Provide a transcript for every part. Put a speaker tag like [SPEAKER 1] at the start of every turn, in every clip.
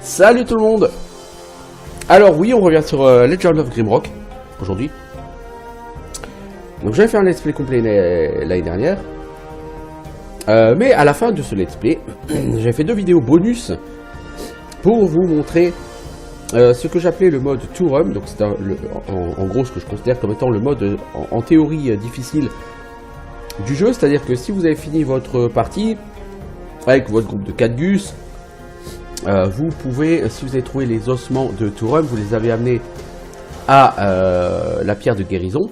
[SPEAKER 1] Salut tout le monde. Alors oui, on revient sur Legend of Grimrock aujourd'hui. Donc j'avais fait un let's play complet l'année dernière. Mais à la fin de ce let's play, j'ai fait 2 vidéos bonus pour vous montrer ce que j'appelais le mode To Run. Donc c'est en gros ce que je considère comme étant le mode en théorie difficile du jeu. C'est-à-dire que si vous avez fini votre partie avec votre groupe de 4 gus, vous pouvez, si vous avez trouvé les ossements de To Run, vous les avez amenés à la pierre de guérison.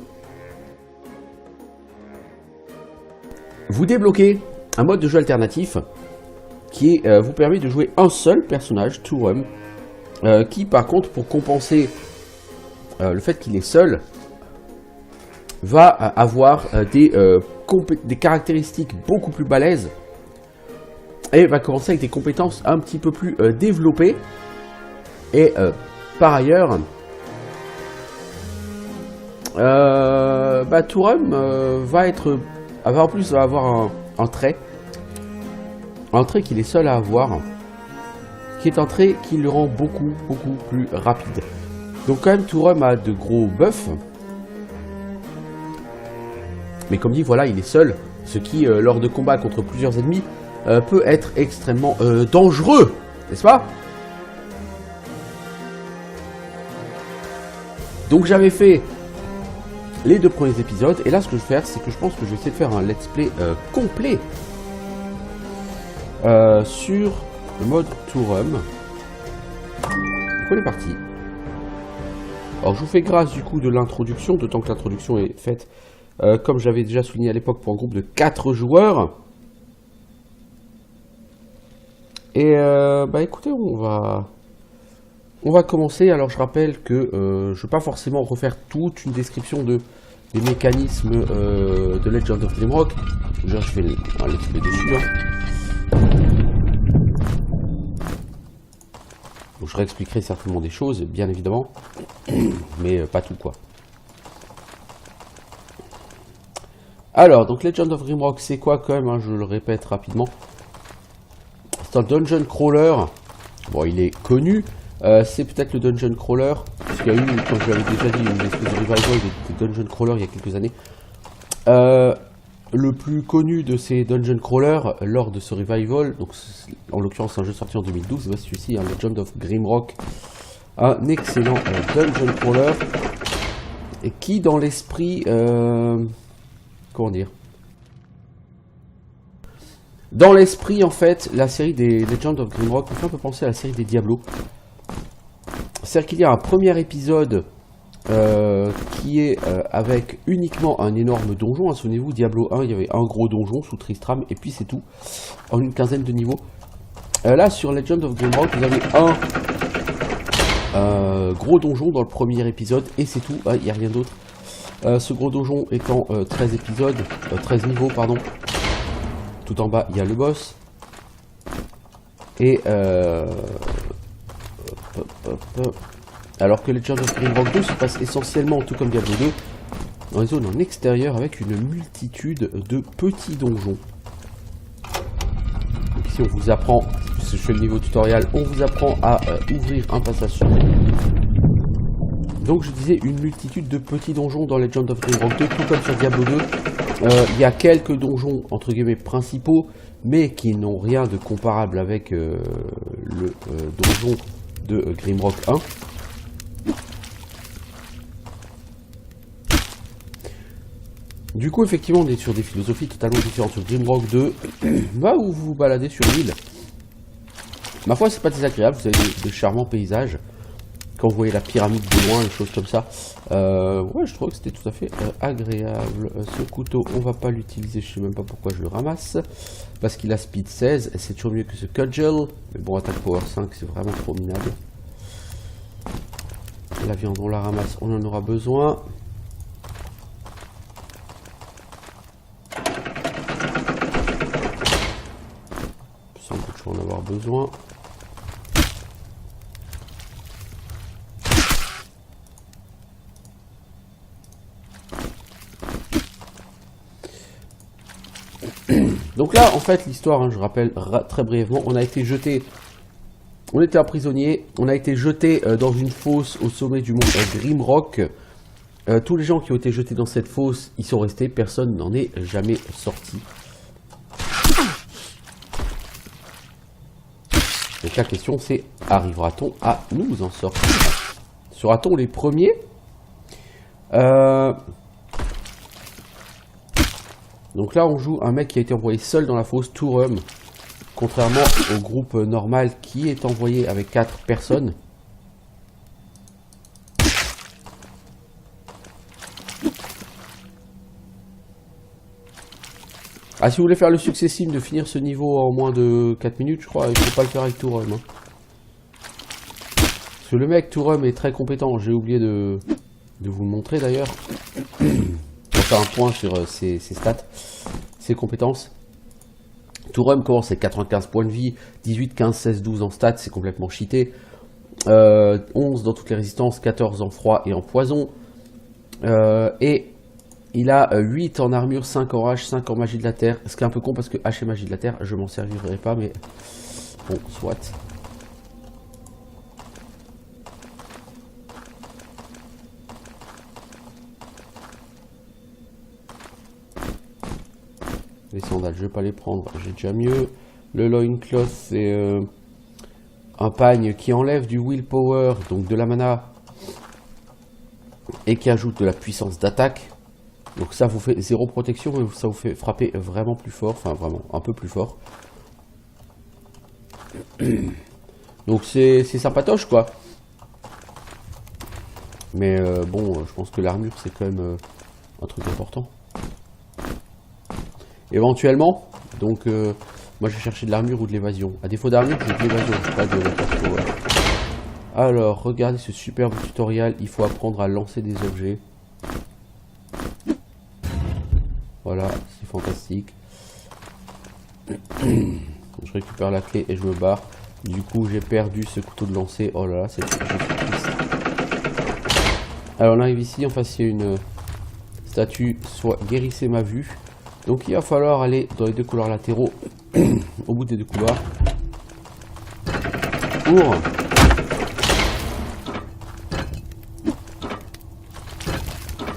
[SPEAKER 1] Vous débloquez un mode de jeu alternatif qui vous permet de jouer un seul personnage, To Run, qui par contre, pour compenser le fait qu'il est seul, va avoir des caractéristiques beaucoup plus balèzes et va commencer avec des compétences un petit peu plus développées. Et par ailleurs, To Run va avoir un trait qu'il est seul à avoir, qui est un trait qui le rend beaucoup plus rapide. Donc quand même, To Run a de gros buffs, mais comme dit, voilà, il est seul, ce qui lors de combats contre plusieurs ennemis peut être extrêmement dangereux, n'est-ce pas? Donc j'avais fait les 2 premiers épisodes, et là ce que je vais faire, c'est que je pense que je vais essayer de faire un let's play complet sur le mode To Run. Donc on est parti. Alors je vous fais grâce du coup de l'introduction, d'autant que l'introduction est faite comme j'avais déjà souligné à l'époque pour un groupe de 4 joueurs. Et écoutez, on va commencer. Alors je rappelle que je ne vais pas forcément refaire toute une description des mécanismes de Legend of Grimrock. Déjà je fais un let's play dessus. Donc, je réexpliquerai certainement des choses, bien évidemment, mais pas tout quoi. Alors, donc Legend of Grimrock, c'est quoi quand même, je le répète rapidement. C'est un dungeon crawler. Bon, il est connu. C'est peut-être le dungeon crawler, parce qu'il y a eu, comme je l'avais déjà dit, une espèce de revival des dungeon crawlers il y a quelques années. Le plus connu de ces dungeon crawlers lors de ce revival, donc en l'occurrence un jeu sorti en 2012, c'est celui-ci, Legend of Grimrock, un excellent dungeon crawler, et qui dans l'esprit, comment dire, dans l'esprit en fait, la série des Legend of Grimrock me fait un peu penser à la série des Diablo. C'est-à-dire qu'il y a un premier épisode qui est avec uniquement un énorme donjon. Souvenez-vous, Diablo 1, il y avait un gros donjon sous Tristram, et puis c'est tout, en une quinzaine de niveaux. Là, sur Legend of Grimrock, vous avez un gros donjon dans le premier épisode, et c'est tout, il n'y a rien d'autre. Ce gros donjon étant 13 niveaux, pardon. Tout en bas, il y a le boss. Et alors que Legend of Grimrock 2 se passe essentiellement, tout comme Diablo 2, dans les zones en extérieur avec une multitude de petits donjons. Donc ici on vous apprend, si je fais le niveau tutoriel, on vous apprend à ouvrir un passage secret. Donc je disais une multitude de petits donjons dans Legend of Grimrock 2, tout comme sur Diablo 2. Il y a quelques donjons entre guillemets principaux, mais qui n'ont rien de comparable avec le donjon de Grimrock 1. Du coup, effectivement, on est sur des philosophies totalement différentes. Sur Grimrock 2, là où vous vous baladez sur l'île, ma foi, c'est pas désagréable. Vous avez de charmants paysages. Quand vous voyez la pyramide de loin, des choses comme ça. Ouais, je trouve que c'était tout à fait agréable. Ce couteau, on va pas l'utiliser. Je sais même pas pourquoi je le ramasse. Parce qu'il a speed 16. Et c'est toujours mieux que ce cudgel. Mais bon, attaque power 5, c'est vraiment trop minable. La viande, on la ramasse. On en aura besoin. Sans doute, je vais en avoir besoin. Donc là, en fait, l'histoire, je rappelle très brièvement, on a été jeté On était un prisonnier, on a été jeté dans une fosse au sommet du mont Grimrock. Tous les gens qui ont été jetés dans cette fosse, ils sont restés, personne n'en est jamais sorti. Donc la question c'est, arrivera-t-on à nous en sortir? Sera-t-on les premiers? Donc là on joue un mec qui a été envoyé seul dans la fosse, Tourum. Contrairement au groupe normal qui est envoyé avec 4 personnes. Ah, si vous voulez faire le successif de finir ce niveau en moins de 4 minutes, je crois, il ne faut pas le faire avec Tourum. Hein. Parce que le mec, Tourum, est très compétent. J'ai oublié de vous le montrer d'ailleurs. On va faire un point sur ses stats, ses compétences. Tourum commence avec 95 points de vie, 18, 15, 16, 12 en stats, c'est complètement cheaté. 11 dans toutes les résistances, 14 en froid et en poison. Et il a 8 en armure, 5 en rage, 5 en magie de la terre. Ce qui est un peu con parce que H et magie de la terre, je m'en servirai pas, mais bon, soit. Les sandales, je vais pas les prendre, j'ai déjà mieux. Le loincloth, c'est un pagne qui enlève du willpower, donc de la mana, et qui ajoute de la puissance d'attaque. Donc ça vous fait 0 protection, mais ça vous fait frapper vraiment plus fort, enfin vraiment un peu plus fort. Donc c'est sympatoche quoi. Mais bon, je pense que l'armure c'est quand même un truc important. Éventuellement, donc moi j'ai cherché de l'armure ou de l'évasion. À défaut d'armure, j'ai de l'évasion, pas de la perso, voilà. Alors, regardez ce superbe tutoriel, il faut apprendre à lancer des objets. Voilà, c'est fantastique. Je récupère la clé et je me barre. Du coup, j'ai perdu ce couteau de lancer. Oh là là, c'est triste. Alors, on arrive ici, en face, il y a une statue, soit guérissez ma vue. Donc il va falloir aller dans les 2 couloirs latéraux, au bout des 2 couloirs, pour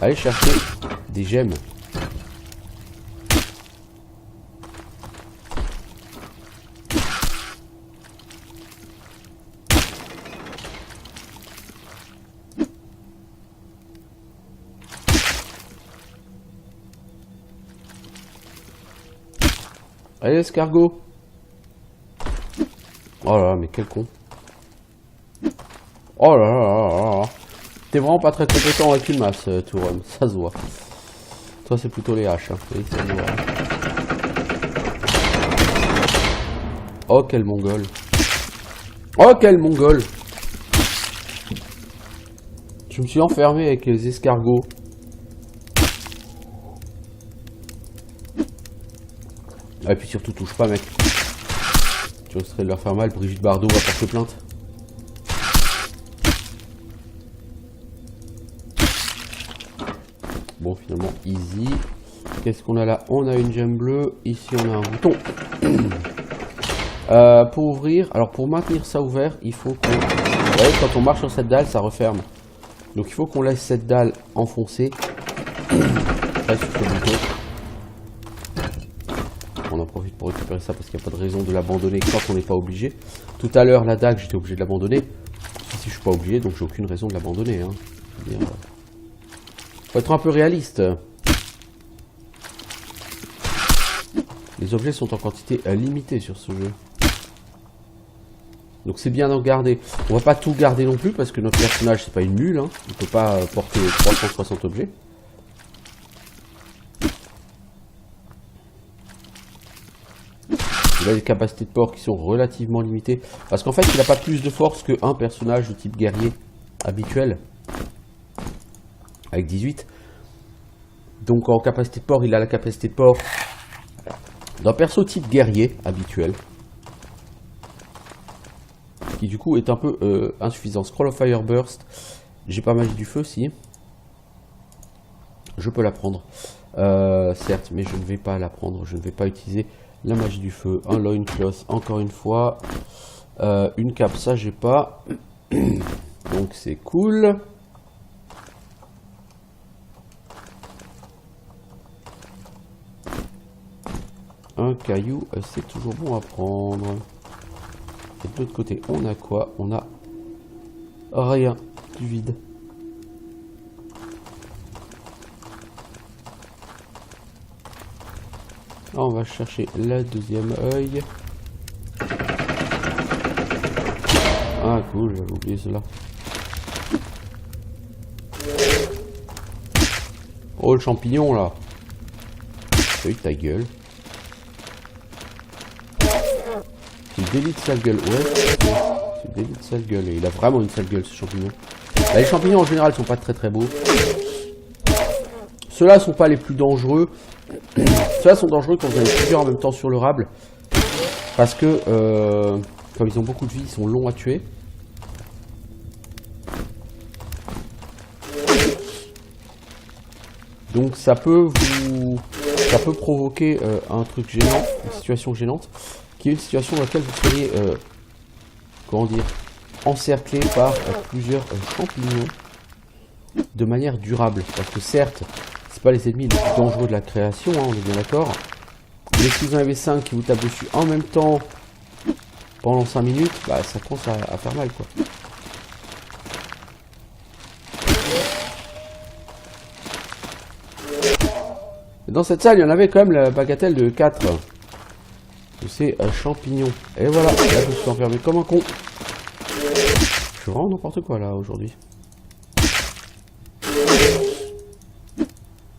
[SPEAKER 1] aller chercher des gemmes. Allez, escargot. Oh là là, mais quel con. Oh là là là là. T'es vraiment pas très compétent avec une masse, Tourum, ça se voit. Toi, c'est plutôt les haches. Hein. Oui, ça se voit. Oh, quel mongol. Oh, quel mongol. Je me suis enfermé avec les escargots. Et puis surtout, touche pas, mec. Tu risquerais de leur faire mal. Brigitte Bardot va porter plainte. Bon, finalement, easy. Qu'est-ce qu'on a là? On a une gemme bleue. Ici, on a un bouton. Pour ouvrir, alors pour maintenir ça ouvert, il faut qu'on... Vous voyez, quand on marche sur cette dalle, ça referme. Donc il faut qu'on laisse cette dalle enfoncée. Là, sur ce bouton. On en profite pour récupérer ça parce qu'il n'y a pas de raison de l'abandonner quand on n'est pas obligé. Tout à l'heure, la dague, j'étais obligé de l'abandonner. Ici, je suis pas obligé, donc j'ai aucune raison de l'abandonner. Hein. Faut être un peu réaliste. Les objets sont en quantité limitée sur ce jeu. Donc c'est bien d'en garder. On va pas tout garder non plus parce que notre personnage, c'est pas une mule. Hein. Il peut pas porter 360 objets. Il a des capacités de port qui sont relativement limitées. Parce qu'en fait, il n'a pas plus de force qu'un personnage de type guerrier habituel. Avec 18. Donc en capacité de port, il a la capacité de port d'un perso type guerrier habituel. Qui du coup est un peu insuffisant. Scroll of Fire Burst. J'ai pas magie du feu, si. Je peux la prendre. Certes, mais je ne vais pas la prendre. Je ne vais pas utiliser la magie du feu. Un loincloth, encore une fois. Une cape, ça j'ai pas. Donc c'est cool. Un caillou, c'est toujours bon à prendre. Et de l'autre côté, on a quoi? On a rien, du vide. Là, on va chercher le deuxième œil. Ah cool, j'avais oublié cela. Oh le champignon là. Feuille ta gueule. C'est délit de sale gueule, ouais. C'est délit de sale gueule et il a vraiment une sale gueule ce champignon. Là, les champignons en général sont pas très beaux. Ceux-là sont pas les plus dangereux. Ceux-là sont dangereux quand vous avez plusieurs en même temps sur le rable. Parce que comme ils ont beaucoup de vie, ils sont longs à tuer. Donc ça peut provoquer un truc gênant, une situation gênante, qui est une situation dans laquelle vous seriez, comment dire, encerclé par plusieurs champignons de manière durable. Parce que certes, c'est pas les ennemis les plus dangereux de la création, hein, on est bien d'accord. Mais si vous en avez 5 qui vous tapent dessus en même temps pendant 5 minutes, bah ça commence à faire mal quoi. Dans cette salle, il y en avait quand même la bagatelle de 4 de ces champignons. Et voilà, là je me suis enfermé comme un con. Je fais vraiment n'importe quoi là aujourd'hui.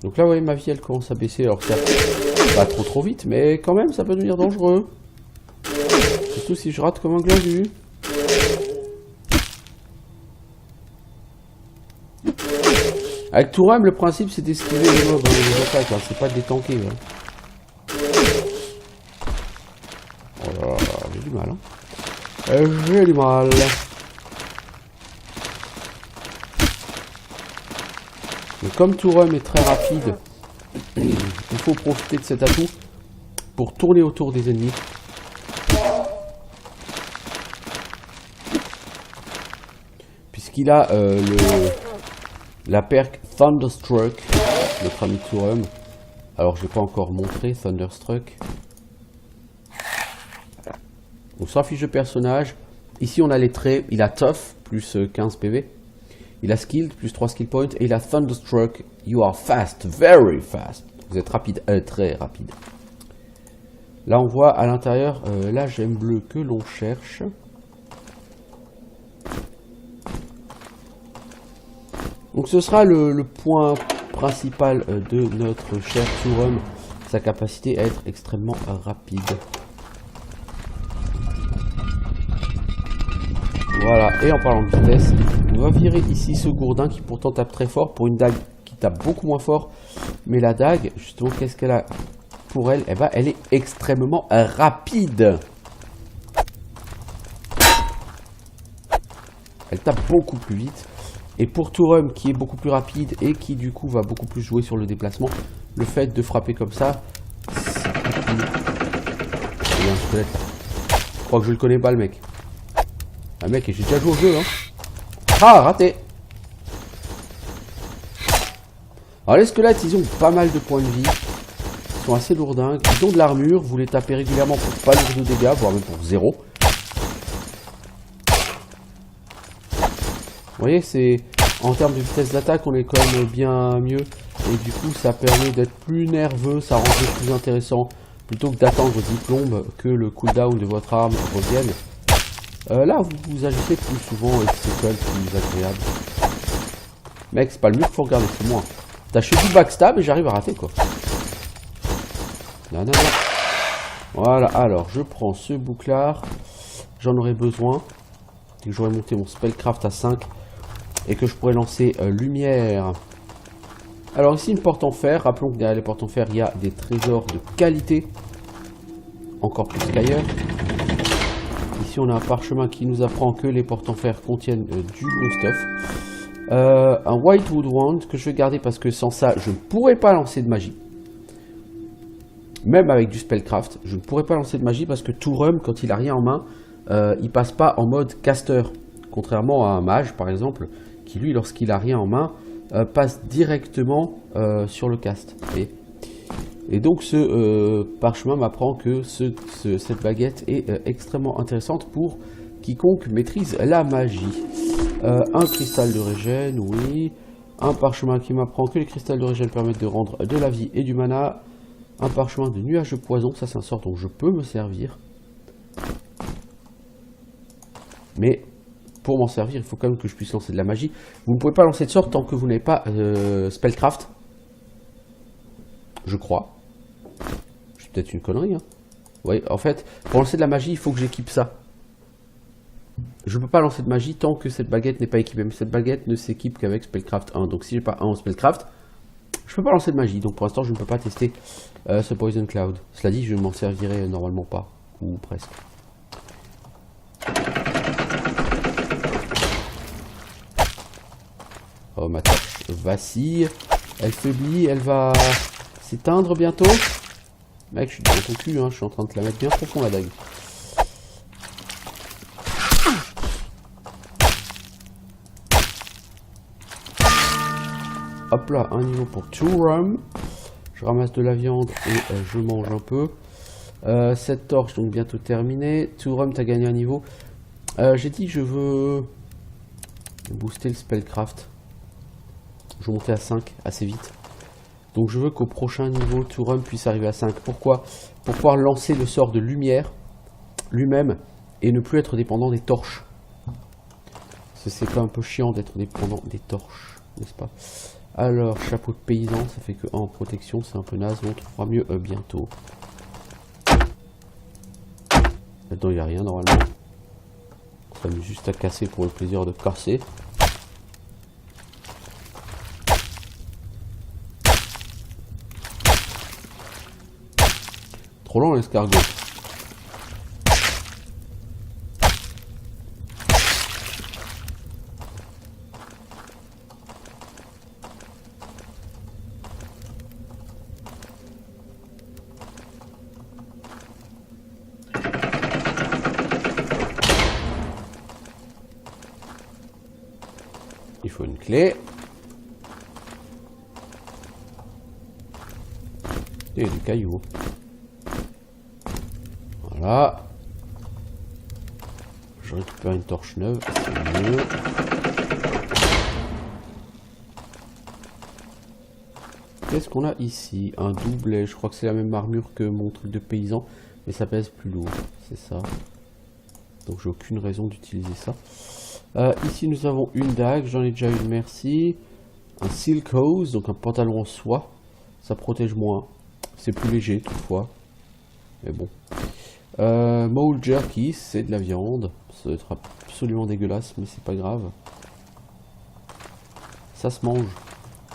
[SPEAKER 1] Donc là, vous voyez, ma vie elle commence à baisser. Alors ça pas trop vite, mais quand même ça peut devenir dangereux. Surtout si je rate comme un glandu. Avec Tourem, le principe c'est d'esquiver les mobs, hein, les attaques, hein, c'est pas de les tanker. Hein. Oh là là, j'ai du mal. Hein. J'ai du mal. Mais comme Tourem est très rapide, il faut profiter de cet atout pour tourner autour des ennemis. Puisqu'il a la perk Thunderstruck, notre ami Tourem. Alors je l'ai pas encore montré, Thunderstruck. Donc sur la fiche de personnage, ici on a les traits, il a Tough, plus 15 PV. Il a Skilled, plus 3 skill points. Et il a Thunderstruck, you are fast, very fast. Vous êtes rapide, très rapide. Là on voit à l'intérieur la gemme bleue que l'on cherche. Donc ce sera le point principal de notre cher Tourem, sa capacité à être extrêmement rapide. Voilà, et en parlant de vitesse, on va virer ici ce gourdin qui pourtant tape très fort pour une dague qui tape beaucoup moins fort. Mais la dague, justement, qu'est-ce qu'elle a pour elle? Eh ben, elle est extrêmement rapide. Elle tape beaucoup plus vite. Et pour Tourem qui est beaucoup plus rapide et qui du coup va beaucoup plus jouer sur le déplacement, le fait de frapper comme ça, c'est un squelette. Je crois que je le connais pas le mec. Ah mec, j'ai déjà joué au jeu hein. Ah, raté. Alors les squelettes, ils ont pas mal de points de vie. Ils sont assez lourdingues. Ils ont de l'armure, vous les tapez régulièrement pour pas lourd de dégâts, voire même pour 0. Vous voyez, c'est en termes de vitesse d'attaque, on est quand même bien mieux. Et du coup, ça permet d'être plus nerveux, ça rend le jeu plus intéressant. Plutôt que d'attendre 10 plombes que le cooldown de votre arme revienne. Là, vous agissez plus souvent et c'est quand même plus agréable. Mec, c'est pas le mur qu'il faut regarder, c'est moi. T'as fait du backstab et j'arrive à rater quoi. Non, non, non. Voilà, alors je prends ce bouclard. J'en aurais besoin. Dès que j'aurais monté mon spellcraft à 5. Et que je pourrais lancer lumière. Alors ici une porte en fer. Rappelons que derrière les portes en fer il y a des trésors de qualité. Encore plus qu'ailleurs. Ici on a un parchemin qui nous apprend que les portes en fer contiennent du bon stuff. Un Whitewood Wand que je vais garder parce que sans ça je ne pourrais pas lancer de magie. Même avec du spellcraft, je ne pourrais pas lancer de magie parce que Tourem, quand il a rien en main, il passe pas en mode caster. Contrairement à un mage, par exemple, qui lui, lorsqu'il a rien en main, passe directement sur le cast. Et donc ce parchemin m'apprend que cette baguette est extrêmement intéressante pour quiconque maîtrise la magie. Un cristal de régène, oui. Un parchemin qui m'apprend que les cristals de régène permettent de rendre de la vie et du mana. Un parchemin de nuage de poison, ça c'est un sort dont je peux me servir. Mais pour m'en servir, il faut quand même que je puisse lancer de la magie. Vous ne pouvez pas lancer de sort tant que vous n'avez pas spellcraft. Je crois. C'est peut-être une connerie. Hein. Oui, en fait, pour lancer de la magie, il faut que j'équipe ça. Je ne peux pas lancer de magie tant que cette baguette n'est pas équipée. Mais cette baguette ne s'équipe qu'avec spellcraft 1. Donc si j'ai pas 1 en spellcraft, je peux pas lancer de magie. Donc pour l'instant, je ne peux pas tester ce Poison Cloud. Cela dit, je ne m'en servirai normalement pas. Ou presque. Oh, ma torche vacille. Elle faiblit, elle va s'éteindre bientôt. Mec, je suis dans ton cul, hein. Je suis en train de te la mettre bien profond la dague. Hop là, un niveau pour Turum. Je ramasse de la viande et je mange un peu. Cette torche donc bientôt terminée. Turum, t'as gagné un niveau. J'ai dit que je veux booster le spellcraft. Je vais monter à 5 assez vite. Donc je veux qu'au prochain niveau, Turum puisse arriver à 5. Pourquoi? Pour pouvoir lancer le sort de lumière lui-même et ne plus être dépendant des torches. C'est quand même un peu chiant d'être dépendant des torches, n'est-ce pas? Alors, chapeau de paysan, ça fait que 1 en protection, c'est un peu naze, on trouvera mieux bientôt. Là-dedans, il n'y a rien normalement. On s'amuse juste à casser pour le plaisir de casser. Trop lent l'escargot. Il faut une clé. Et du caillou. Voilà. Je récupère une torche neuve, c'est mieux. Qu'est-ce qu'on a ici? Un doublet, je crois que c'est la même armure que mon truc de paysan, mais ça pèse plus lourd, c'est ça. Donc j'ai aucune raison d'utiliser ça. Ici nous avons une dague, j'en ai déjà une, merci. Un silk hose, donc un pantalon en soie. Ça protège moins. C'est plus léger toutefois. Mais bon. Mole jerky, c'est de la viande. Ça doit être absolument dégueulasse, mais c'est pas grave. Ça se mange.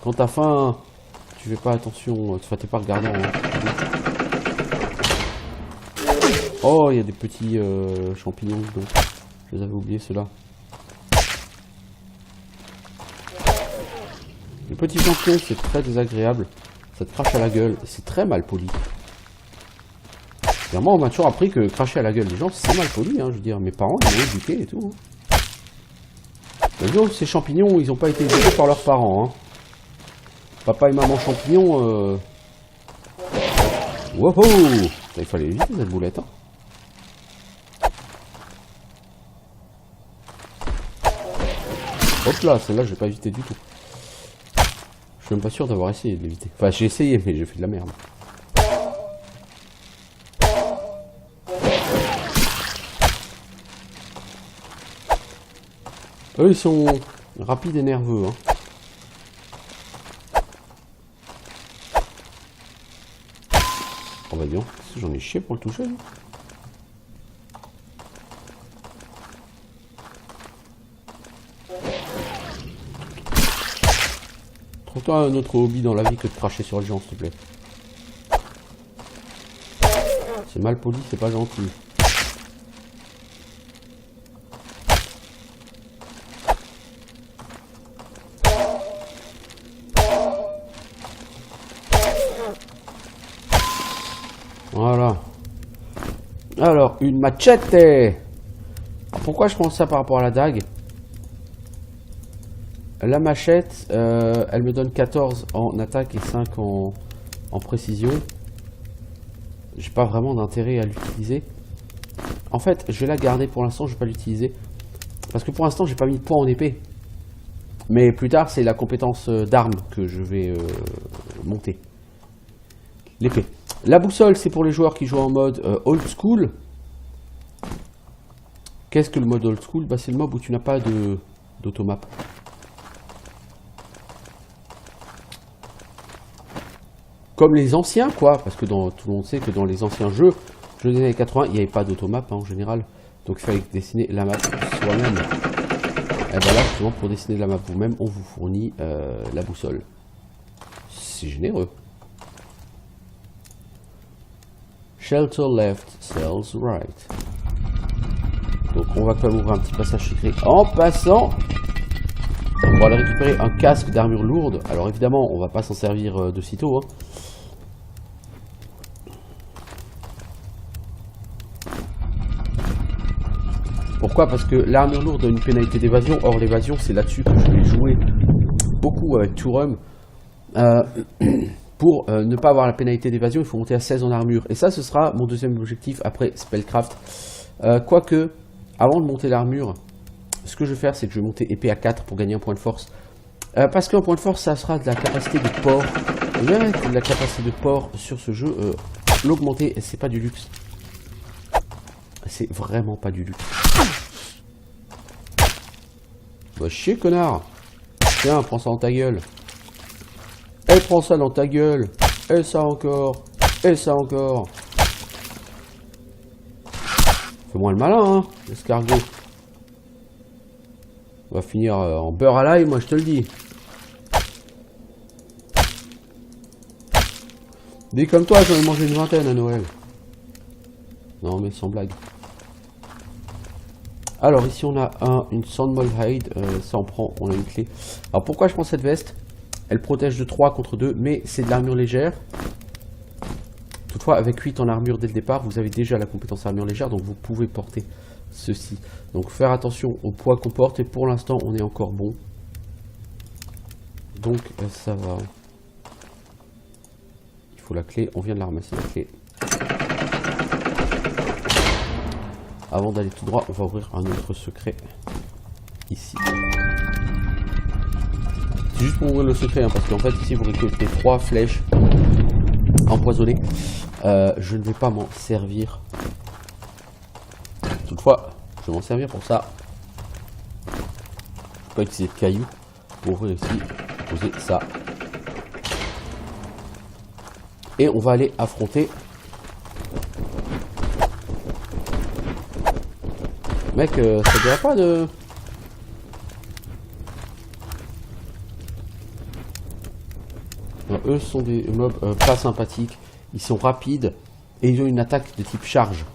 [SPEAKER 1] Quand t'as faim, tu fais pas attention. Enfin, t'es pas regardant. Hein. Oh, il y a des petits champignons. Donc. Je les avais oubliés, ceux-là. Les petits champignons, c'est très désagréable. Ça te crache à la gueule. C'est très mal poli. Moi, on m'a toujours appris que cracher à la gueule des gens, c'est mal poli. Hein, je veux dire, mes parents, ils m'ont éduqué et tout. Mais donc, ces champignons, ils n'ont pas été éduqués par leurs parents. Hein. Papa et maman champignons. Wow! Il fallait éviter cette boulette. Hein. Hop là, celle-là, je vais pas éviter du tout. Je suis même pas sûr d'avoir essayé de l'éviter. Enfin, j'ai essayé, mais j'ai fait de la merde. Eux, ils sont rapides et nerveux. Hein. Oh bah dis donc, j'en ai chié pour le toucher. Hein. Trouve-toi un autre hobby dans la vie que de cracher sur les gens, s'il te plaît. C'est mal poli, c'est pas gentil. Voilà. Alors, une machette. Alors, pourquoi je pense ça par rapport à la dague? La machette, elle me donne 14 en attaque et 5 en précision. J'ai pas vraiment d'intérêt à l'utiliser. En fait, je vais la garder pour l'instant, je vais pas l'utiliser. Parce que pour l'instant, j'ai pas mis de points en épée. Mais plus tard, c'est la compétence d'arme que je vais monter. L'épée. La boussole, c'est pour les joueurs qui jouent en mode old school. Qu'est-ce que le mode old school? Bah, c'est le mode où tu n'as pas d'automap. Comme les anciens, quoi. Parce que tout le monde sait que dans les anciens jeux des années 80, il n'y avait pas d'automap en général. Donc il fallait dessiner la map soi-même. Et voilà, justement, pour dessiner la map vous-même, on vous fournit la boussole. C'est généreux. Shelter left, cells right. Donc on va quand même ouvrir un petit passage secret en passant. On va aller récupérer un casque d'armure lourde. Alors évidemment, on va pas s'en servir de sitôt. Hein. Pourquoi? Parce que l'armure lourde a une pénalité d'évasion. Or l'évasion, c'est là-dessus que je vais jouer beaucoup avec Tourum. Pour ne pas avoir la pénalité d'évasion, il faut monter à 16 en armure. Et ça, ce sera mon deuxième objectif après Spellcraft. Quoique, avant de monter l'armure, ce que je vais faire, c'est que je vais monter épée à 4 pour gagner un point de force. Parce qu'un point de force, ça sera de la capacité de port. Et même avec de la capacité de port sur ce jeu, l'augmenter, c'est pas du luxe. C'est vraiment pas du luxe. Va chier, connard. Tiens, prends ça dans ta gueule. Et prends ça dans ta gueule. Et ça encore. Et ça encore. Fais-moi le malin, hein, l'escargot. On va finir en beurre à l'ail, moi je te le dis. Dis comme toi, j'en ai mangé une vingtaine à Noël. Non mais sans blague. Alors ici on a une Sandmold Hide, ça on prend, on a une clé. Alors pourquoi je prends cette veste? Elle protège de 3 contre 2, mais c'est de l'armure légère. Toutefois avec 8 en armure dès le départ, vous avez déjà la compétence armure légère, donc vous pouvez porter ceci. Donc faire attention au poids qu'on porte, et pour l'instant on est encore bon. Donc ça va. Il faut la clé, on vient de la ramasser la clé. Avant d'aller tout droit, on va ouvrir un autre secret ici. C'est juste pour ouvrir le secret, hein, parce qu'en fait ici vous récoltez 3 flèches empoisonnées. Je ne vais pas m'en servir. Toutefois, je vais m'en servir pour ça. Je ne vais pas utiliser de cailloux pour ouvrir ici, poser ça. Et on va aller affronter. Mec, ça dirait pas de... Alors, eux sont des mobs pas sympathiques. Ils sont rapides et ils ont une attaque de type charge.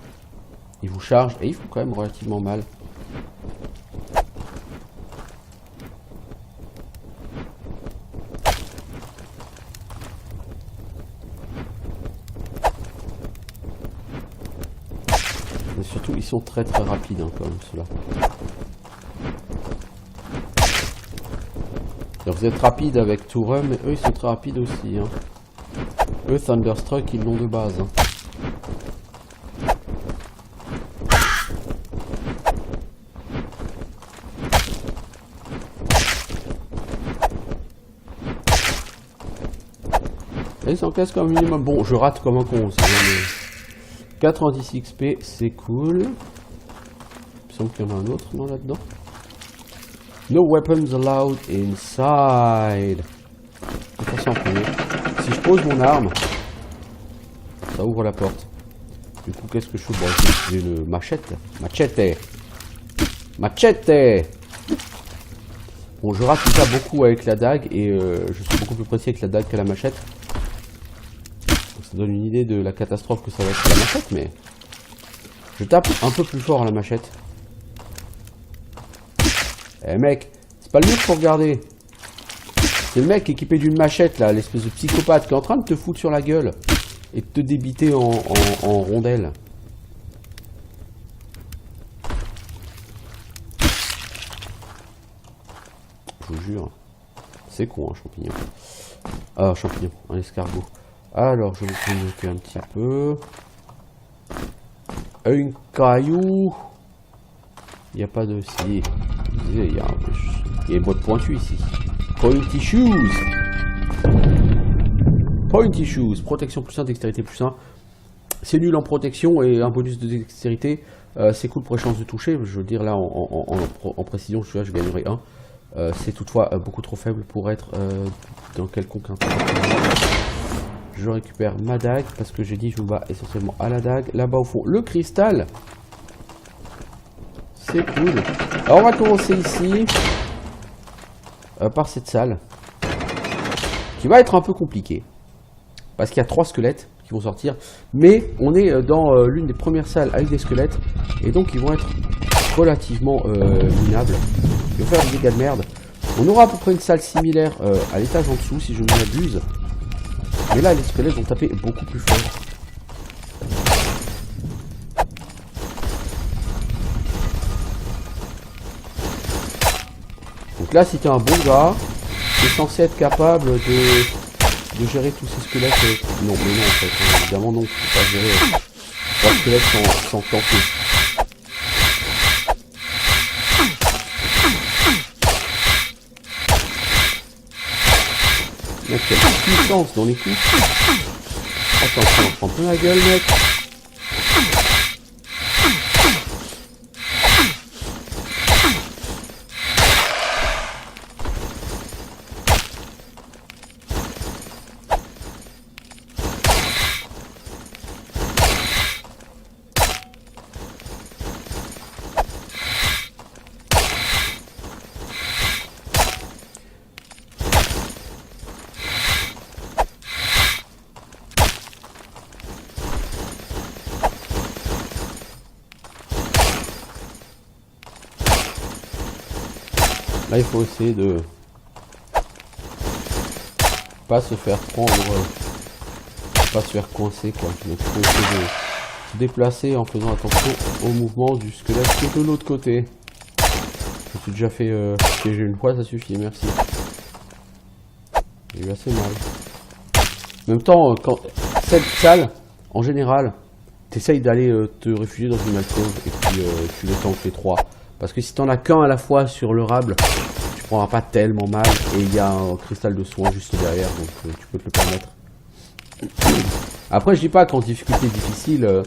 [SPEAKER 1] Ils vous chargent et ils font quand même relativement mal. Mais surtout, ils sont très très rapides, hein, quand même, ceux-là. Vous êtes rapide avec Tourum, mais eux ils sont très rapides aussi. Hein. Eux, Thunderstruck, ils l'ont de base. Hein. Et ils s'encaissent comme minimum. Bon, je rate comme un con. 90 XP, c'est cool. Il me semble qu'il y en a un autre là-dedans. No weapons allowed inside. Je vais faire ça en premier. Si je pose mon arme, ça ouvre la porte. Du coup, qu'est-ce que je fais? Bon, je vais utiliser une machette. Machete. Machete. Bon, je rate déjà beaucoup avec la dague et je suis beaucoup plus précis avec la dague qu'à la machette. Donc, ça donne une idée de la catastrophe que ça va être à la machette, mais je tape un peu plus fort à la machette. Eh mec, c'est pas le mec qu'il faut regarder. C'est le mec équipé d'une machette là, l'espèce de psychopathe qui est en train de te foutre sur la gueule et de te débiter en rondelles. je vous jure. C'est con, un champignon. Ah, champignon, un escargot. Alors, je vais vous noter un petit peu. Un caillou. Il n'y a pas de... Si. Il y a des boîtes pointues ici. Pointy shoes. Pointy shoes. Protection plus 1, dextérité plus 1. C'est nul en protection et un bonus de dextérité. C'est cool pour les chances de toucher. Je veux dire, là, en précision, je gagnerai 1. C'est toutefois beaucoup trop faible pour être dans quelconque intérêt. Je récupère ma dague parce que j'ai dit je me bats essentiellement à la dague. Là-bas au fond, le cristal. C'est cool. Alors on va commencer ici par cette salle qui va être un peu compliquée parce qu'il y a 3 squelettes qui vont sortir. Mais on est dans l'une des premières salles avec des squelettes et donc ils vont être relativement minables. Ils vont faire des dégâts de merde. On aura à peu près une salle similaire à l'étage en dessous si je ne m'abuse. Mais là, les squelettes vont taper beaucoup plus fort. Donc là, si tu es un bon gars, tu es censé être capable de gérer tous ces squelettes. Non, mais non, en fait, évidemment, non, tu peux pas gérer 3 squelettes sans tanker. Mec, quelle puissance dans les coups. Attention, on prend plein la gueule, mec. Là, il faut essayer de pas se faire prendre, pas se faire coincer, quoi. Donc, il faut essayer de se déplacer en faisant attention au mouvement du squelette qui est de l'autre côté. Je me suis déjà fait piéger une fois, ça suffit, merci. J'ai eu assez mal. En même temps, quand cette salle, en général, t'essayes d'aller te réfugier dans une alcôve et puis tu les tankes les 3. Parce que si t'en as qu'un à la fois sur le rable, tu prendras pas tellement mal. Et il y a un cristal de soin juste derrière, donc tu peux te le permettre. Après, je dis pas qu'en difficulté difficile,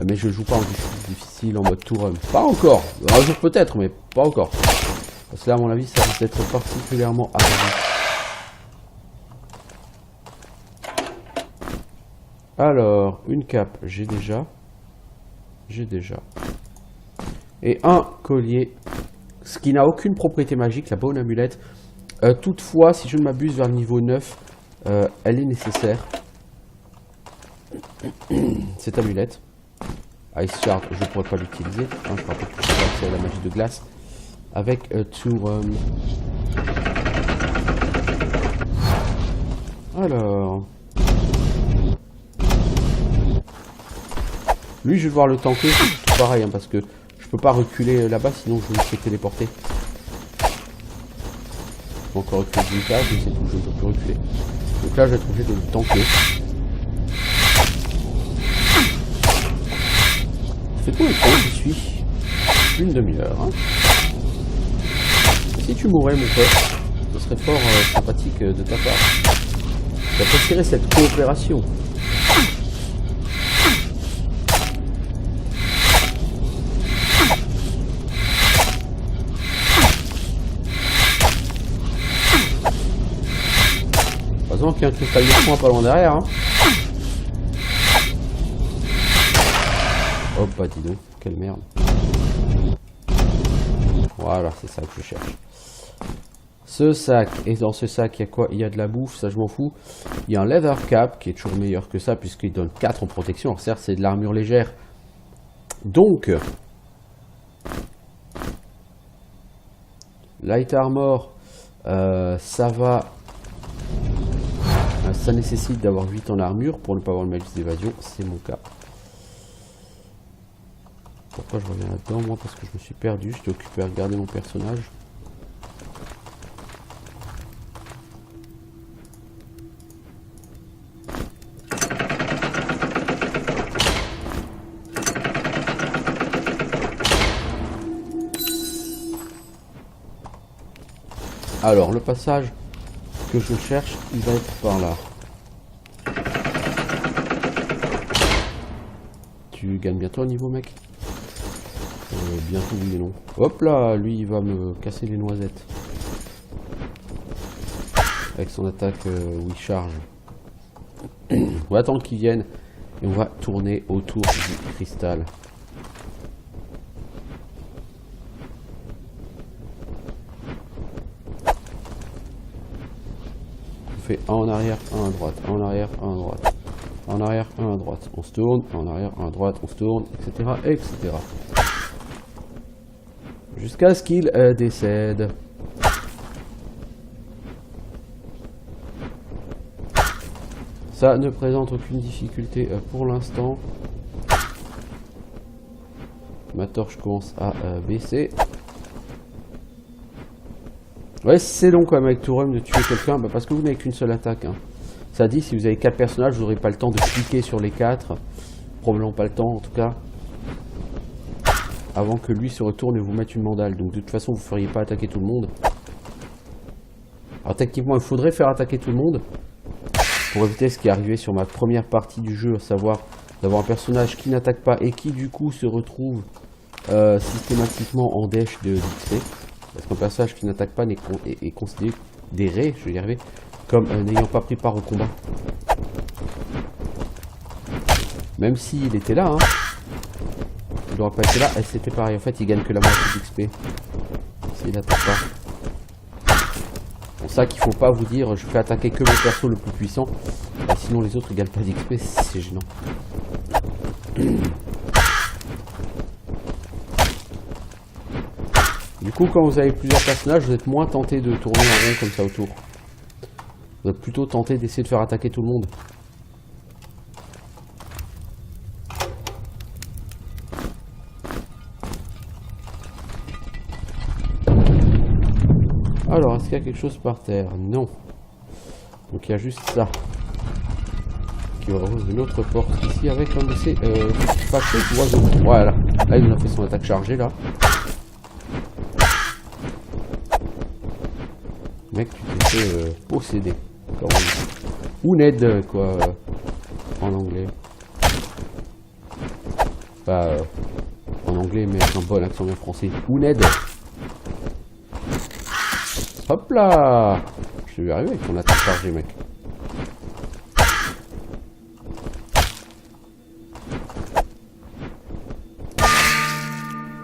[SPEAKER 1] mais je joue pas en difficulté difficile en mode tour. Pas encore. Un jour peut-être, mais pas encore. Parce que là, à mon avis, ça risque d'être particulièrement ardu. Alors, une cape, j'ai déjà. Et un collier, ce qui n'a aucune propriété magique, la bonne amulette. Toutefois, si je ne m'abuse, vers le niveau 9, elle est nécessaire. Cette amulette. Ice Shard, je ne pourrais pas l'utiliser. Hein, je rappelle que c'est la magie de glace. Avec Alors... Lui, je vais devoir le tanker, c'est tout pareil, hein, parce que je peux pas reculer là-bas, sinon je me fais téléporter. Je peux encore reculer d'une case, mais c'est tout, je ne peux plus reculer. Donc là, je vais être obligé de le tanker. C'est cool le temps que j'y suis. Une demi-heure. Hein. Si tu mourais, mon pote, ce serait fort sympathique de ta part. J'apprécierais cette coopération. Heureusement qu'il y a un cristal de soin pas loin derrière. Hein. Hop, bah dis donc, quelle merde. Voilà, c'est ça que je cherche. Ce sac, et dans ce sac, il y a quoi? Il y a de la bouffe, ça je m'en fous. Il y a un leather cap qui est toujours meilleur que ça, puisqu'il donne 4 en protection. Alors certes, c'est de l'armure légère. Donc, light armor, ça va... Ça nécessite d'avoir 8 en armure pour ne pas avoir le malus d'évasion, c'est mon cas. Pourquoi je reviens là-dedans? Moi, parce que je me suis perdu, j'étais occupé à regarder mon personnage. Alors, le passage que je cherche, il va être par là. Tu gagnes bientôt un niveau, mec? Bientôt, oui et non. Hop là, lui, il va me casser les noisettes. Avec son attaque où il charge. On va attendre qu'il vienne. Et on va tourner autour du cristal. On fait un en arrière, un à droite, un en arrière, un à droite. Un en arrière, un à droite. On se tourne, un en arrière, un à droite, on se tourne, etc. etc. Jusqu'à ce qu'il décède. Ça ne présente aucune difficulté pour l'instant. Ma torche commence à baisser. Ouais, c'est long quand même avec Tourum de tuer quelqu'un, bah parce que vous n'avez qu'une seule attaque. Hein. Ça dit, si vous avez 4 personnages, vous n'aurez pas le temps de cliquer sur les 4. Probablement pas le temps en tout cas. Avant que lui se retourne et vous mette une mandale. Donc de toute façon, vous ne feriez pas attaquer tout le monde. Alors techniquement, il faudrait faire attaquer tout le monde. Pour éviter ce qui est arrivé sur ma première partie du jeu, à savoir d'avoir un personnage qui n'attaque pas et qui du coup se retrouve systématiquement en dash de d'XP. Parce qu'un personnage qui n'attaque pas est considéré, je vais y arriver, comme n'ayant pas pris part au combat. Même s'il était là, hein. Il n'aurait pas été là, et c'était pareil. En fait, il gagne que la moitié d'XP. S'il n'attaque pas. C'est pour ça qu'il faut pas vous dire je fais attaquer que mon perso le plus puissant. Sinon les autres ils gagnent pas d'XP, c'est gênant. Du coup quand vous avez plusieurs personnages, vous êtes moins tenté de tourner en rond comme ça autour. Vous êtes plutôt tenté d'essayer de faire attaquer tout le monde. Alors, est-ce qu'il y a quelque chose par terre? Non. Donc il y a juste ça. Qui ouvre une autre porte ici avec un de ces paquets d'oiseaux. Voilà. Là, il nous a fait son attaque chargée, là. Mec, tu t'es fait posséder. Ou Ned, quoi. En anglais. Pas en anglais, mais avec un bon accent bien français. Ou Ned. Hop là! Je vais arriver avec ton attaque chargée, mec.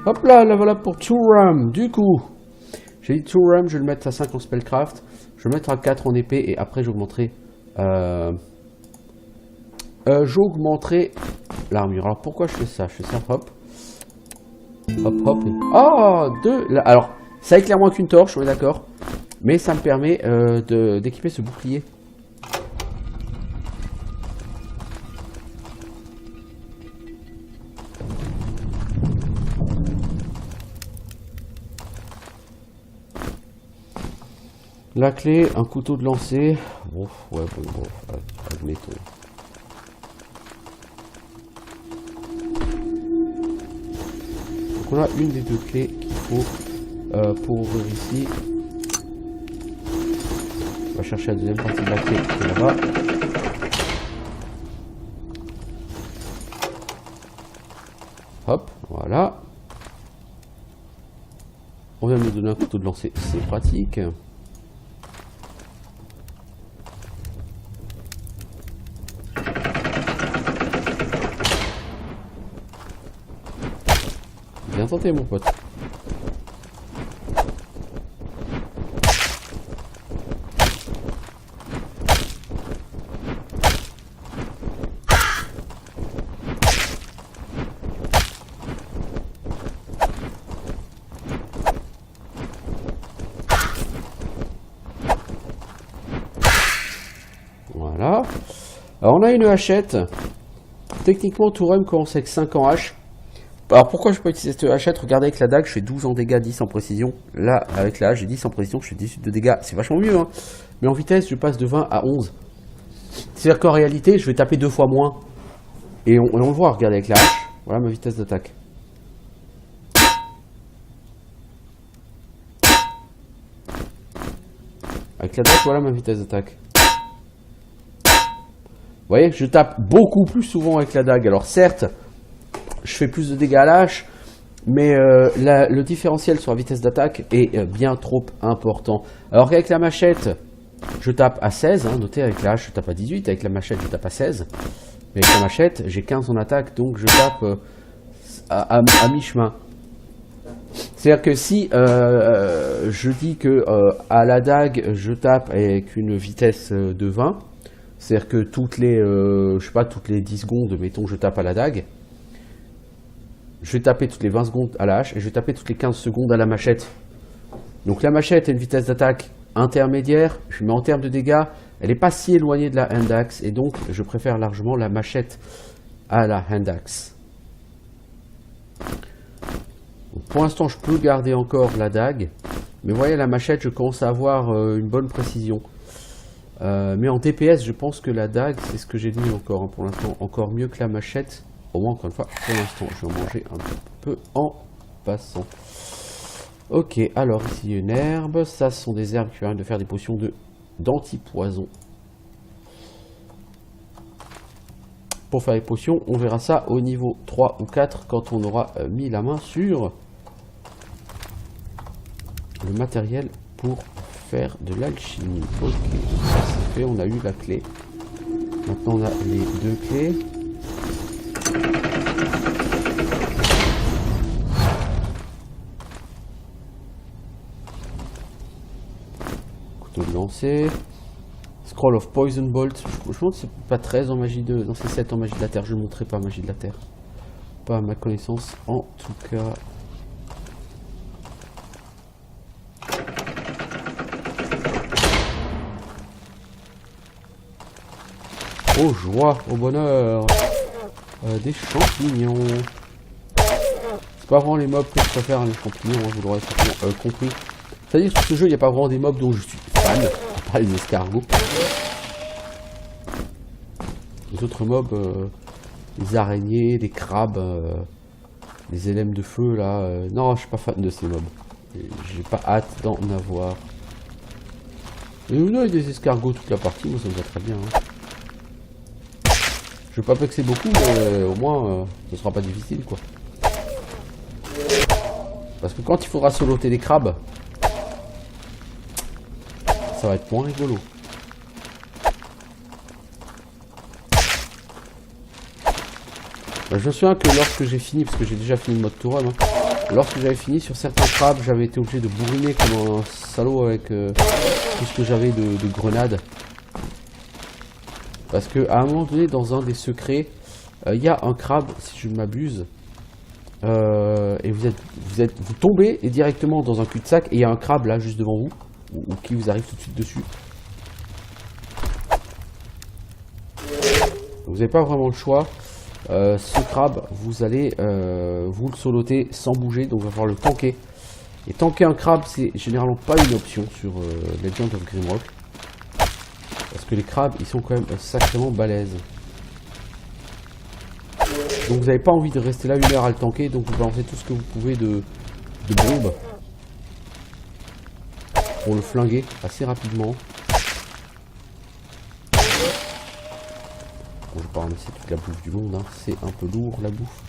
[SPEAKER 1] Hop là, la voilà pour Tourum. Du coup, j'ai dit Tourum, je vais le mettre à 5 en spellcraft. Je vais le mettre à 4 en épée et après j'augmenterai l'armure. Alors pourquoi je fais ça? Je fais ça, hop. Hop, hop. Oh, 2. Là, alors, ça éclaire moins qu'une torche, on est d'accord. Mais ça me permet d'équiper ce bouclier. La clé, un couteau de lancer. Bon, ouais, bon, admettons. Donc on a une des deux clés qu'il faut pour ouvrir ici. On va chercher la deuxième partie de la clé qui est là-bas. Hop, voilà. On vient de me donner un couteau de lancer, c'est pratique. Bien tenté, mon pote. Voilà. Alors on a une hachette. Techniquement, Tourum commence avec 5 en hache. Alors pourquoi je peux utiliser cette hachette? Regardez, avec la dague, je fais 12 en dégâts, 10 en précision. Là, avec la hache, j'ai 10 en précision, je fais 18 de dégâts. C'est vachement mieux, hein. Mais en vitesse, je passe de 20 à 11. C'est-à-dire qu'en réalité, je vais taper 2 fois moins. Et on le voit, regardez, avec la hache. Voilà ma vitesse d'attaque. Avec la dague, voilà ma vitesse d'attaque. Vous voyez, je tape beaucoup plus souvent avec la dague. Alors certes, je fais plus de dégâts à la hache, mais le différentiel sur la vitesse d'attaque est bien trop important. Alors qu'avec la machette, je tape à 16. Hein, notez, avec la hache, je tape à 18. Avec la machette, je tape à 16. Mais avec la machette, j'ai 15 en attaque, donc je tape à mi-chemin. C'est-à-dire que si je dis que à la dague, je tape avec une vitesse de 20, c'est-à-dire que toutes les, je sais pas, toutes les 10 secondes, mettons, je tape à la dague, je vais taper toutes les 20 secondes à la hache et je vais taper toutes les 15 secondes à la machette. Donc la machette a une vitesse d'attaque intermédiaire, mais en termes de dégâts, elle n'est pas si éloignée de la hand axe et donc je préfère largement la machette à la hand axe. Pour l'instant, je peux garder encore la dague, mais vous voyez, la machette, je commence à avoir une bonne précision. Mais en DPS, je pense que la dague, c'est ce que j'ai dit encore, hein, pour l'instant, encore mieux que la machette. Au moins, encore une fois, pour l'instant, je vais en manger un peu en passant. Ok, alors ici, une herbe. Ça, ce sont des herbes qui permettent de faire des potions d'anti-poison. Pour faire les potions, on verra ça au niveau 3 ou 4 quand on aura mis la main sur le matériel pour faire de l'alchimie. Ok, ça c'est fait, on a eu la clé. Maintenant on a les deux clés. Couteau de lancer. Scroll of Poison Bolt. Je pense que c'est pas 13 en magie de... Non, c'est 7 en magie de la terre. Je ne montrerai pas magie de la terre. Pas à ma connaissance en tout cas. Oh joie, au bonheur. Des champignons. C'est pas vraiment les mobs que je préfère, les champignons, hein, vous l'aurez certainement compris. C'est-à-dire que sur ce jeu, il n'y a pas vraiment des mobs dont je suis fan, à part les escargots. Les autres mobs, les araignées, les crabes, les élems de feu, là, non, je suis pas fan de ces mobs. J'ai pas hâte d'en avoir. Mais nous, il y a des escargots toute la partie, moi ça me va très bien. Hein. Je vais pas pexer beaucoup, mais au moins, ce sera pas difficile, quoi. Parce que quand il faudra soloter des crabes, ça va être moins rigolo. Ben, je me souviens que lorsque j'ai fini, parce que j'ai déjà fini le mode to run, hein, lorsque j'avais fini sur certains crabes, j'avais été obligé de bourriner comme un salaud avec tout ce que j'avais de grenades. Parce que à un moment donné, dans un des secrets, il y a un crabe, si je ne m'abuse, et vous tombez et directement dans un cul-de-sac, et il y a un crabe là, juste devant vous, ou qui vous arrive tout de suite dessus. Vous n'avez pas vraiment le choix. Ce crabe, vous allez vous le soloter sans bouger, donc il va falloir le tanker. Et tanker un crabe, c'est généralement pas une option sur Legend of Grimrock. Parce que les crabes, ils sont quand même sacrément balèzes. Donc vous n'avez pas envie de rester là 1 heure à le tanker, donc vous balancez tout ce que vous pouvez de bombes. Pour le flinguer assez rapidement. Bon, je vais pas ramasser toute la bouffe du monde, hein. C'est un peu lourd la bouffe.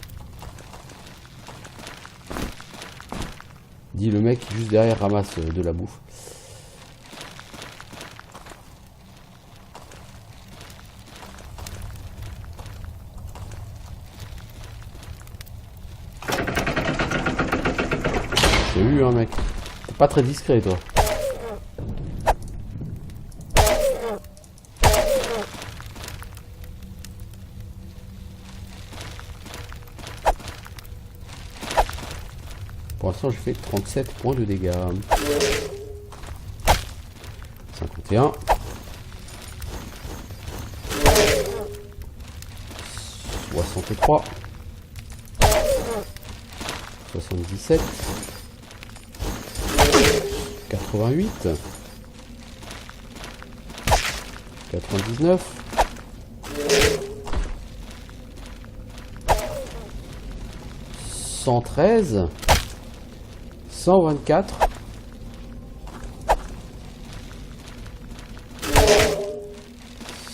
[SPEAKER 1] Dit le mec qui juste derrière ramasse de la bouffe. J'ai vu un mec. T'es pas très discret toi. Pour l'instant, j'ai fait 37 points de dégâts. 51. 63. 77. 88. 99. 113. 124.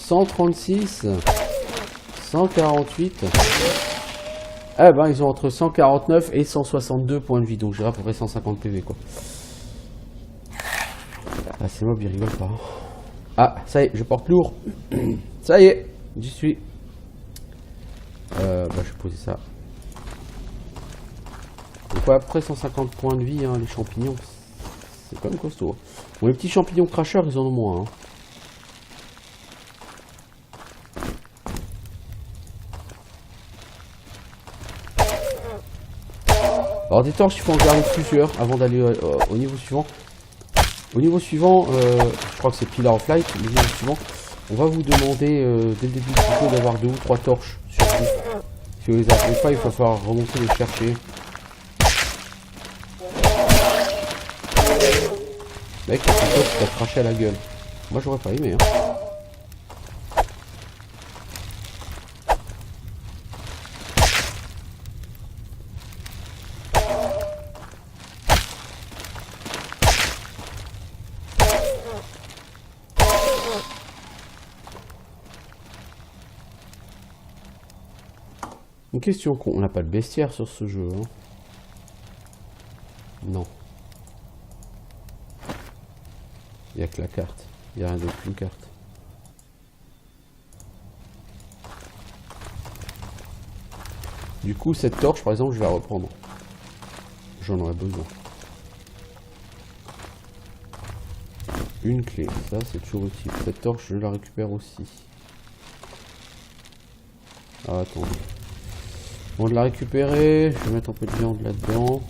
[SPEAKER 1] 136. 148. Eh ben, ils ont entre 149 et 162 points de vie. Donc, j'ai à peu près 150 PV, quoi. Ah, c'est mob, il rigole pas. Ah, ça y est, je porte lourd. Ça y est, j'y suis. Bah, je vais poser ça. Donc, ouais, après 150 points de vie, hein, les champignons, c'est quand même costaud. Bon, les petits champignons cracheurs, ils en ont moins. Hein. Alors, des torches, il faut en garder plusieurs avant d'aller au niveau suivant. Au niveau suivant, je crois que c'est Pillar of Light. Le niveau suivant, on va vous demander dès le début du jeu d'avoir 2 ou 3 torches sur vous. Si vous les avez pas, il va falloir remonter les chercher. Mec, c'est toi qui t'a craché à la gueule. Moi, j'aurais pas aimé. Hein. Une question con, on n'a pas de bestiaire sur ce jeu. Hein. Non. Il n'y a que la carte. Il n'y a rien d'autre qu'une carte. Du coup, cette torche, par exemple, je vais la reprendre. J'en aurais besoin. Une clé, ça c'est toujours utile. Cette torche, je la récupère aussi. Ah, attendez. Bon, de la récupérer, je vais mettre un peu de viande là-dedans.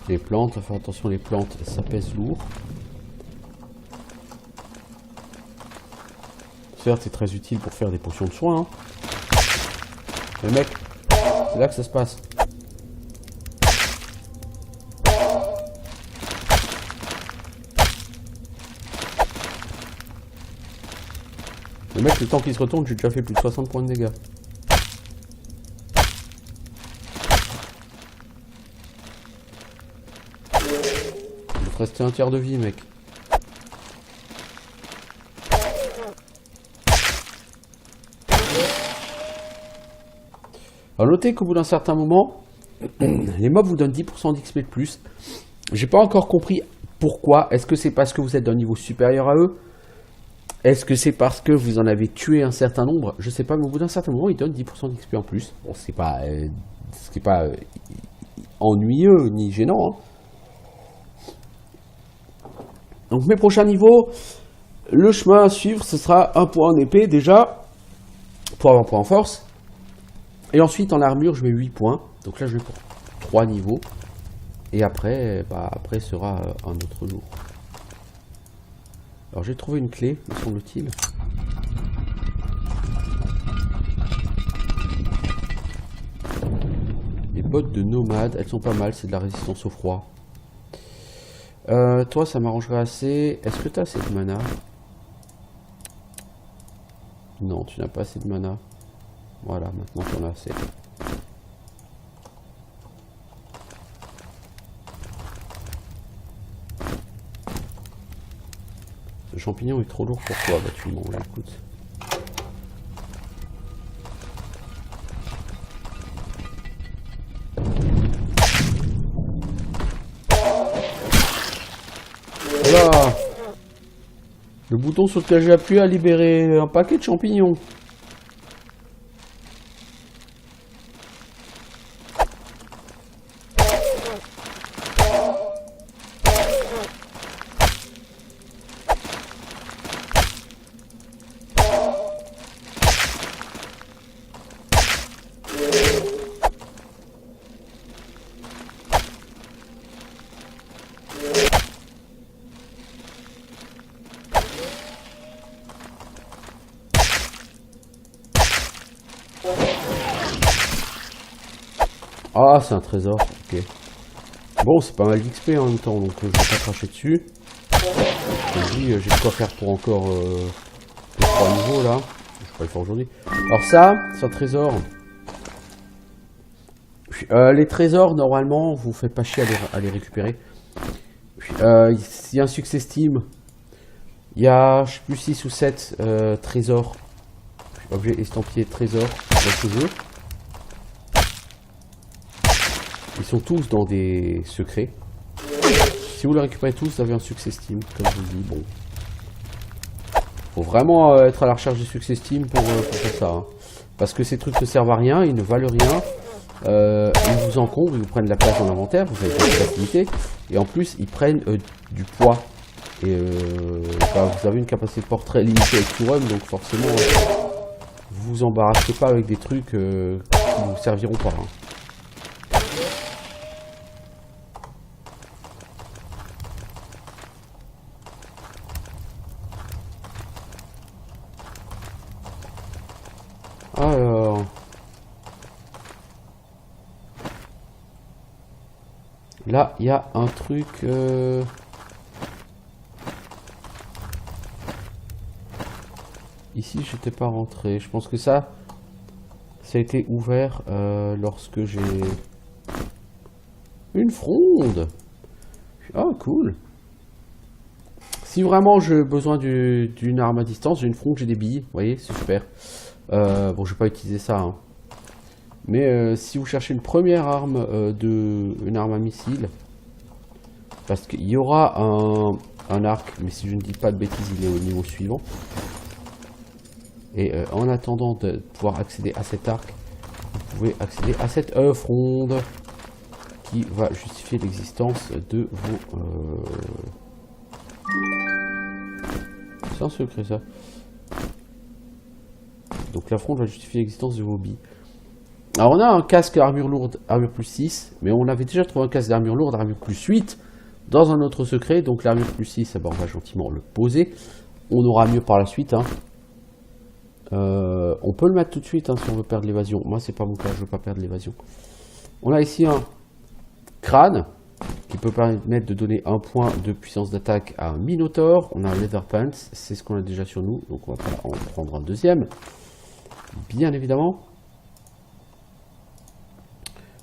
[SPEAKER 1] Les plantes, faut faire attention, les plantes, ça pèse lourd. Certes, c'est très utile pour faire des potions de soins. Hein. Mais mec, c'est là que ça se passe. Le mec, le temps qu'il se retourne, j'ai déjà fait plus de 60 points de dégâts. Il me restait un tiers de vie, mec. Alors notez qu'au bout d'un certain moment, les mobs vous donnent 10% d'XP de plus. J'ai pas encore compris pourquoi. Est-ce que c'est parce que vous êtes d'un niveau supérieur à eux? Est-ce que c'est parce que vous en avez tué un certain nombre? Je sais pas, mais au bout d'un certain moment, ils donnent 10% d'XP en plus. Bon, c'est pas ennuyeux ni gênant. Hein. Donc mes prochains niveaux, le chemin à suivre, ce sera un point en épée déjà, pour avoir un point en force. Et ensuite en armure, je mets 8 points. Donc là, je vais pour 3 niveaux. Et après, après sera un autre jour. Alors j'ai trouvé une clé, me semble-t-il. Les bottes de nomade, elles sont pas mal, c'est de la résistance au froid. Toi, ça m'arrangerait assez. Est-ce que tu as assez de mana? Non, tu n'as pas assez de mana. Voilà, maintenant tu en as assez. Ce champignon est trop lourd pour toi, bah tu le manges, écoute. Voilà. Le bouton sur lequel j'ai appuyé a libéré un paquet de champignons. Ah, c'est un trésor, ok. Bon, c'est pas mal d'XP en même temps, donc je vais pas cracher dessus. Je dis, j'ai de quoi faire pour encore 3 niveaux là. Je vais pas le faire aujourd'hui. Alors ça, c'est un trésor. Puis, les trésors, normalement, vous faites pas chier à les récupérer. Puis, il y a un succès Steam. Il y a, je sais plus, 6 ou 7 trésors. Objet estampillé trésor dans ce jeu. Ils sont tous dans des secrets. Si vous les récupérez tous, vous avez un succès Steam, comme je vous dis. Bon. Faut vraiment être à la recherche du succès Steam pour faire ça. Hein. Parce que ces trucs ne servent à rien, ils ne valent rien. Ils vous encombrent, ils vous prennent de la place dans l'inventaire, vous avez des facilités. Et en plus, ils prennent du poids. Et bah, vous avez une capacité de portrait limitée avec Tourum, donc forcément, vous vous embarrassez pas avec des trucs qui ne vous serviront pas. Hein. Alors... Là, il y a un truc... Ici, j'étais pas rentré. Je pense que ça a été ouvert lorsque j'ai... Une fronde. Ah, cool. Si vraiment j'ai besoin d'une arme à distance, j'ai une fronde, j'ai des billes. Vous voyez, c'est super. Bon, je vais pas utiliser ça. Hein. Mais si vous cherchez une première arme, une arme à missile, parce qu'il y aura un arc, mais si je ne dis pas de bêtises, il est au niveau suivant. Et en attendant de pouvoir accéder à cet arc, vous pouvez accéder à cette fronde qui va justifier l'existence de vos... C'est un secret ça. Donc la fronde va justifier l'existence de vos billes. Alors on a un casque armure lourde, armure plus 6, mais on avait déjà trouvé un casque d'armure lourde, armure plus 8, dans un autre secret. Donc l'armure plus 6, on va gentiment le poser. On aura mieux par la suite. Hein. On peut le mettre tout de suite hein, si on veut perdre l'évasion. Moi c'est pas mon cas, je veux pas perdre l'évasion. On a ici un crâne qui peut permettre de donner un point de puissance d'attaque à un Minotaur. On a un Leather Pants, c'est ce qu'on a déjà sur nous, donc on va en prendre un deuxième. Bien évidemment.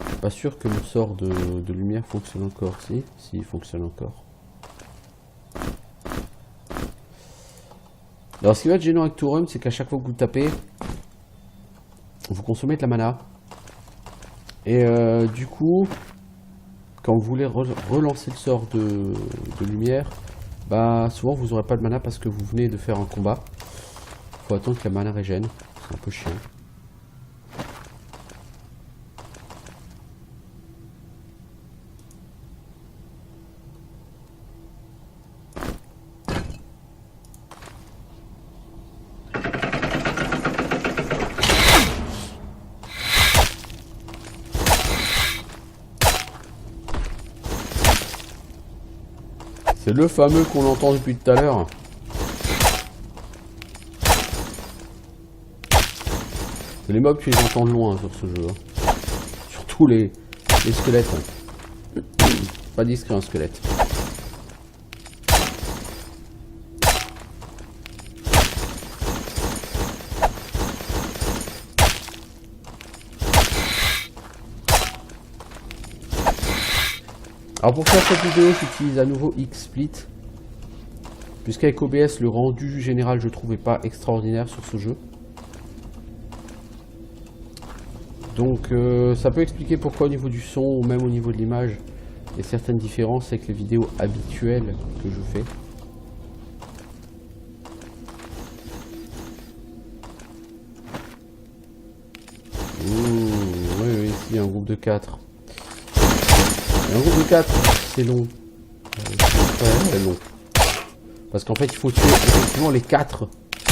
[SPEAKER 1] Je suis pas sûr que mon sort de lumière fonctionne encore. Si, il fonctionne encore. Alors ce qui va être gênant avec Tourum, c'est qu'à chaque fois que vous tapez, vous consommez de la mana. Et du coup, quand vous voulez relancer le sort de lumière, bah souvent vous n'aurez pas de mana parce que vous venez de faire un combat. Faut attendre que la mana régène. C'est un peu chiant. C'est le fameux qu'on entend depuis tout à l'heure. C'est les mobs, tu les entends de loin sur ce jeu. Hein. Surtout les squelettes. Hein. Pas discret un squelette. Alors pour faire cette vidéo, j'utilise à nouveau XSplit. Puisqu'avec OBS, le rendu général, je trouvais pas extraordinaire sur ce jeu. Donc ça peut expliquer pourquoi au niveau du son, ou même au niveau de l'image, il y a certaines différences avec les vidéos habituelles que je fais. Oui, ici il y a un groupe de 4. Un groupe de 4, c'est long. C'est long. Parce qu'en fait, il faut tuer effectivement les 4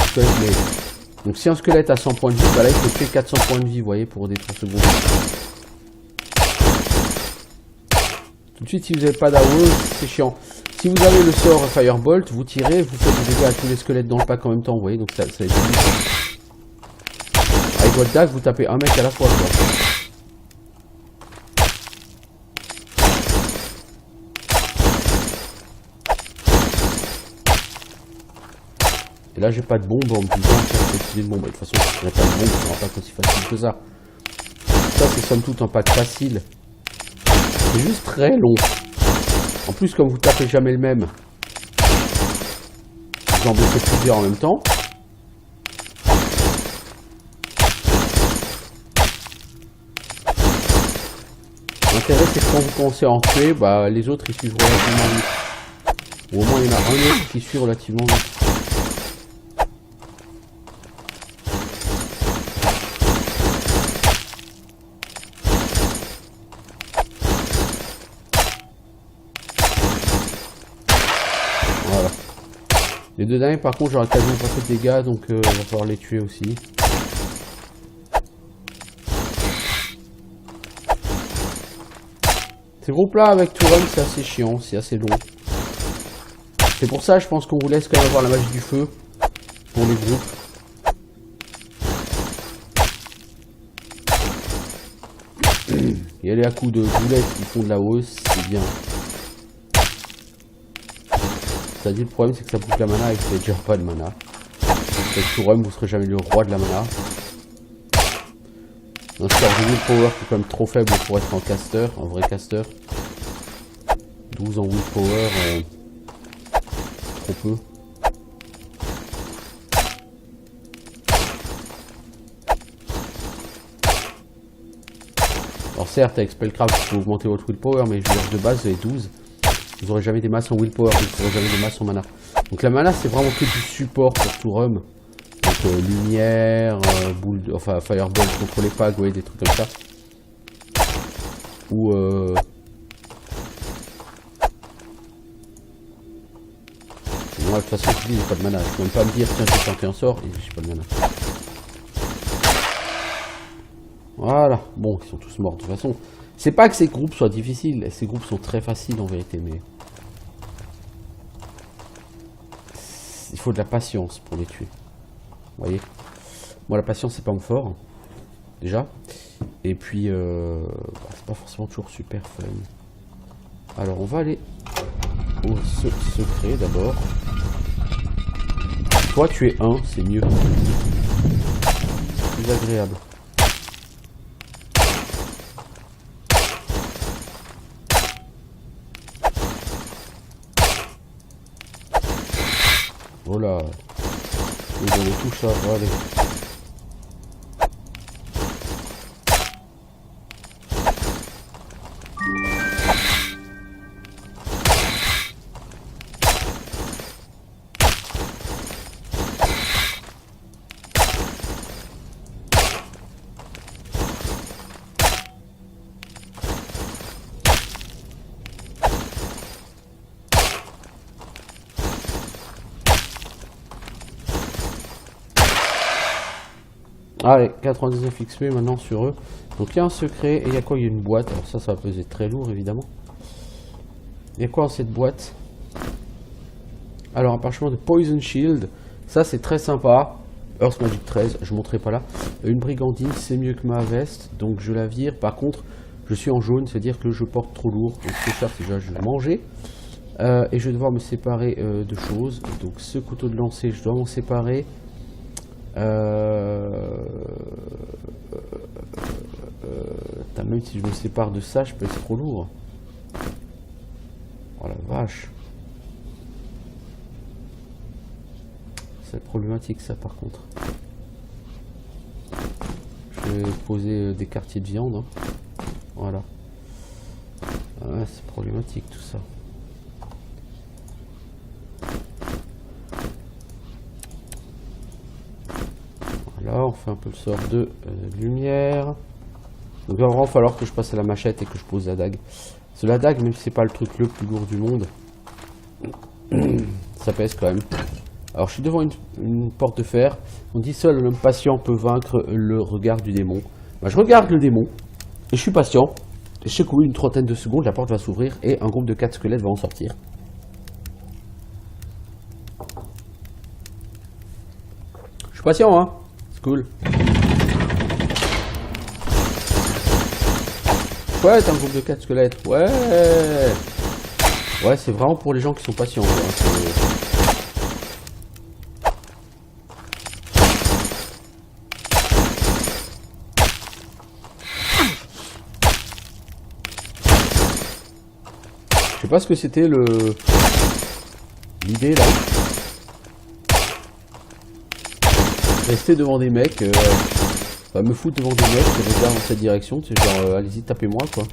[SPEAKER 1] squelettes. Donc si un squelette a 100 points de vie, bah là il faut tuer 400 points de vie, vous voyez, pour détruire ce groupe. Tout de suite, si vous n'avez pas d'AOE, c'est chiant. Si vous avez le sort Firebolt, vous tirez, vous faites des dégâts à tous les squelettes dans le pack en même temps, vous voyez, donc ça va être difficile. Avec votre dague, vous tapez un mec à la fois, quoi. Et là j'ai pas de bombe en me disant que j'ai utiliser une bombe. De toute façon, si je n'ai pas de bombe, ce sera pas aussi facile que ça. ça c'est somme toute un pack facile. C'est juste très long. En plus, comme vous tapez jamais le même, vous en bossez plusieurs en même temps. L'intérêt c'est que quand vous commencez à en tuer, bah, les autres ils suivent relativement vite. Ou au moins il y en a un autre qui suit relativement vite. Voilà. Les deux derniers par contre j'aurais quasiment pas fait de dégâts, donc il va falloir les tuer aussi. Ces groupes là avec tout run c'est assez chiant, c'est assez long. C'est pour ça je pense qu'on vous laisse quand même avoir la magie du feu pour les groupes. Y aller à coups de boulettes qui font de la hausse, c'est bien. Ça dit le problème c'est que ça boucle la mana et que vous n'avez déjà pas de mana. Avec tout run vous serez jamais le roi de la mana. Un score de willpower qui est quand même trop faible pour être un caster, un vrai caster. 12 en willpower, trop peu. Alors certes avec Spellcraft vous pouvez augmenter votre willpower, mais je veux dire de base vous avez 12. Vous n'aurez jamais des masses en willpower, vous n'aurez jamais des masses en mana. Donc la mana c'est vraiment que du support pour tout run. Donc lumière, boule de, enfin fireball contre les pags, ouais, des trucs comme ça. Ou moi de toute façon je dis j'ai pas de mana. Je peux même pas me dire tiens j'ai tenté un sort et j'ai pas de mana. Voilà, bon ils sont tous morts de toute façon. C'est pas que ces groupes soient difficiles, ces groupes sont très faciles en vérité, mais il faut de la patience pour les tuer. Vous voyez, moi la patience c'est pas mon fort déjà, et puis c'est pas forcément toujours super fun. Alors on va aller au secret d'abord. Toi tu es 1, c'est mieux, c'est plus agréable. Voilà. Et dans les touches ça va aller. Allez, 99 XP maintenant sur eux. Donc il y a un secret, et il y a quoi? Il y a une boîte, alors ça va peser très lourd évidemment. Il y a quoi dans cette boîte? Alors un parchemin de Poison Shield, ça c'est très sympa. Earth Magic 13, je ne montrerai pas là. Une brigandine, c'est mieux que ma veste, donc je la vire. Par contre, je suis en jaune, c'est-à-dire que je porte trop lourd. Donc ce char, déjà je vais manger. Et je vais devoir me séparer de choses. Donc ce couteau de lancer, je dois m'en séparer. Même si je me sépare de ça, je peux être trop lourd. Oh la vache. C'est problématique ça par contre. Je vais poser des quartiers de viande. Hein. Voilà. Ouais, c'est problématique tout ça. Voilà, on fait un peu le sort de lumière. Donc il va vraiment falloir que je passe à la machette et que je pose la dague. Parce que la dague, même si c'est pas le truc le plus lourd du monde, ça pèse quand même. Alors je suis devant une porte de fer. On dit seul un homme patient peut vaincre le regard du démon. Bah, je regarde le démon et je suis patient. Et je sais qu'au bout d'une trentaine de secondes, la porte va s'ouvrir et un groupe de 4 squelettes va en sortir. Je suis patient, hein. C'est cool. Ouais, t'as un groupe de 4 squelettes. Ouais. Ouais, c'est vraiment pour les gens qui sont patients. sais pas ce que c'était l'idée là. Rester devant des mecs, me foutre devant des mecs qui regardent dans cette direction, c'est genre allez-y tapez-moi quoi.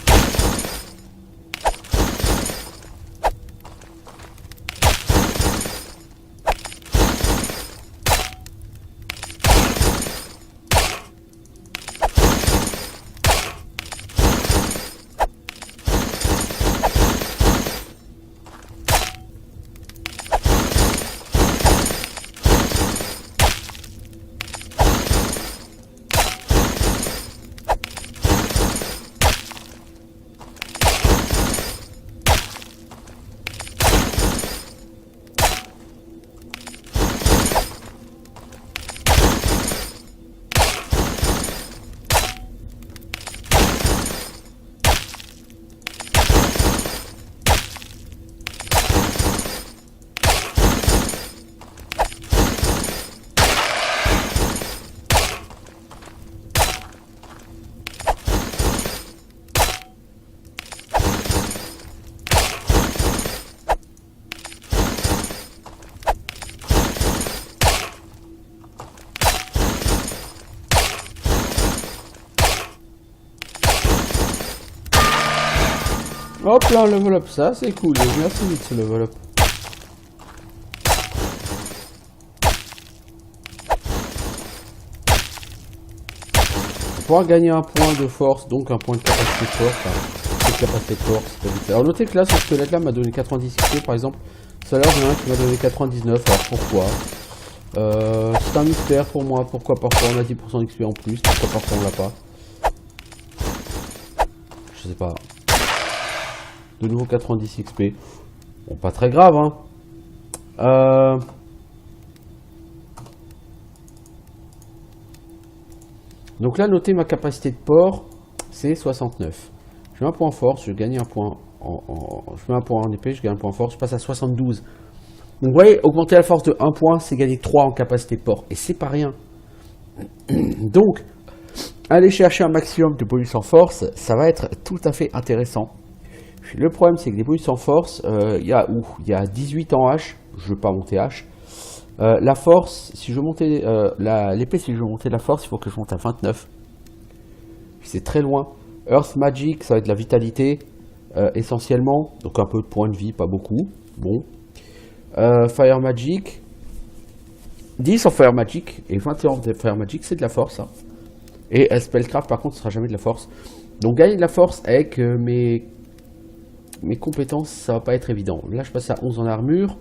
[SPEAKER 1] Hop là, level up, ça c'est cool, il vient assez vite ce level up. Pour pouvoir gagner un point de force, donc un point de capacité de force, Alors notez que là, ce squelette là m'a donné 90 XP par exemple. Ça a l'air de un qui m'a donné 99, alors pourquoi c'est un mystère pour moi, pourquoi parfois on a 10% d'XP en plus, pourquoi parfois on l'a pas. Je sais pas. De nouveau 90 XP. Bon, pas très grave, hein. Donc là, notez ma capacité de port, c'est 69. Je mets un point en force, je gagne un point je mets un point en épée, je gagne un point en force, je passe à 72. Donc vous voyez, augmenter la force de 1 point, c'est gagner 3 en capacité de port. Et c'est pas rien. Donc, aller chercher un maximum de bonus en force, ça va être tout à fait intéressant. Le problème, c'est que les bonus en force, il y a 18 en H, je ne veux pas monter H. La force, si je veux monter l'épée, si je veux monter la force, il faut que je monte à 29. C'est très loin. Earth Magic, ça va être la vitalité, essentiellement. Donc un peu de points de vie, pas beaucoup. Bon. Fire Magic. 10 en Fire Magic et 21 en Fire Magic, c'est de la force. Hein. Et Spellcraft, par contre, ce sera jamais de la force. Donc gagner de la force avec mes compétences, ça va pas être évident. Là, je passe à 11 en armure.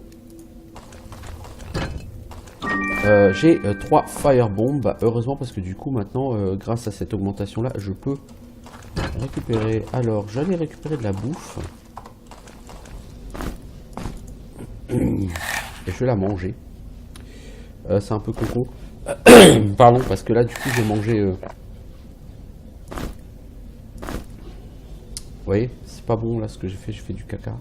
[SPEAKER 1] J'ai 3 Firebombs. Bah, heureusement, parce que du coup, maintenant, grâce à cette augmentation-là, je peux récupérer. Alors, j'allais récupérer de la bouffe. Et je vais la manger. C'est un peu coco. Pardon, parce que là, du coup, j'ai mangé... Vous voyez, c'est pas bon là ce que j'ai fait du caca.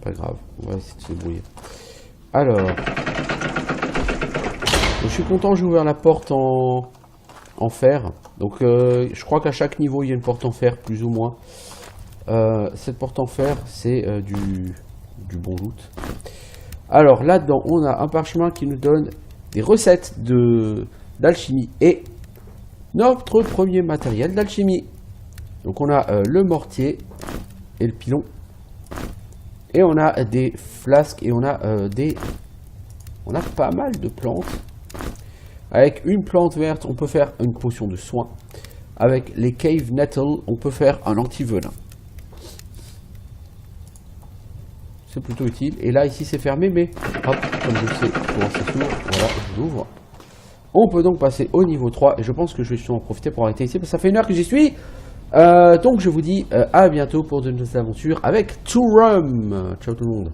[SPEAKER 1] Pas grave, on va essayer de se débrouiller. Alors, je suis content, j'ai ouvert la porte en fer. Donc je crois qu'à chaque niveau il y a une porte en fer, plus ou moins. Cette porte en fer, c'est du bon loot. Alors là-dedans, on a un parchemin qui nous donne des recettes d'alchimie et notre premier matériel d'alchimie. Donc on a le mortier et le pilon. Et on a des flasques et on a pas mal de plantes. Avec une plante verte, on peut faire une potion de soin. Avec les cave nettle, on peut faire un anti-venin. C'est plutôt utile. Et là, ici, c'est fermé, mais hop, comme je sais comment ça s'ouvre, voilà, je l'ouvre. On peut donc passer au niveau 3. Et je pense que je vais justement en profiter pour arrêter ici, parce que ça fait 1 heure que j'y suis. Donc, je vous dis à bientôt pour de nouvelles aventures avec Two Rum. Ciao tout le monde.